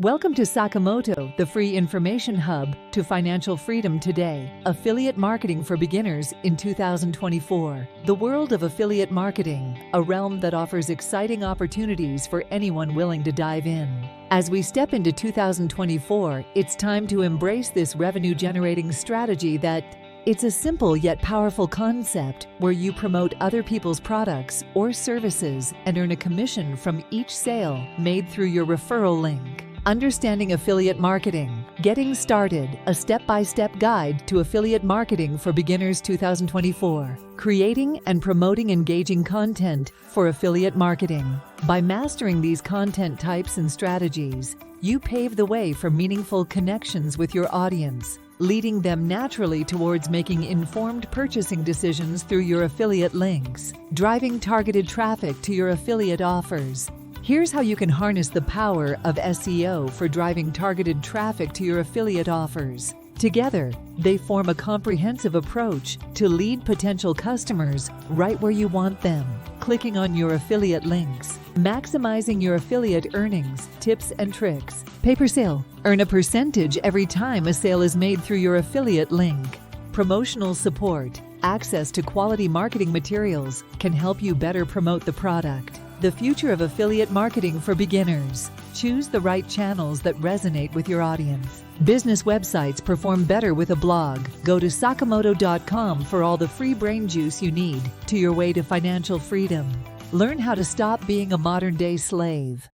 Welcome to Sakamoto, the free information hub to financial freedom today. Affiliate marketing for beginners in 2024. The world of affiliate marketing, a realm that offers exciting opportunities for anyone willing to dive in. As we step into 2024, it's time to embrace this revenue-generating strategy that it's a simple yet powerful concept where you promote other people's products or services and earn a commission from each sale made through your referral link. Understanding affiliate marketing. Getting started, a step-by-step guide to affiliate marketing for beginners 2024. Creating and promoting engaging content for affiliate marketing. By mastering these content types and strategies, you pave the way for meaningful connections with your audience, leading them naturally towards making informed purchasing decisions through your affiliate links, driving targeted traffic to your affiliate offers. Here's how you can harness the power of SEO for driving targeted traffic to your affiliate offers. Together, they form a comprehensive approach to lead potential customers right where you want them. Clicking on your affiliate links. Maximizing your affiliate earnings, tips and tricks. Pay per sale. Earn a percentage every time a sale is made through your affiliate link. Promotional support. Access to quality marketing materials can help you better promote the product. The future of affiliate marketing for beginners. Choose the right channels that resonate with your audience. Business websites perform better with a blog. Go to sakamoto.com for all the free brain juice you need to your way to financial freedom. Learn how to stop being a modern-day slave.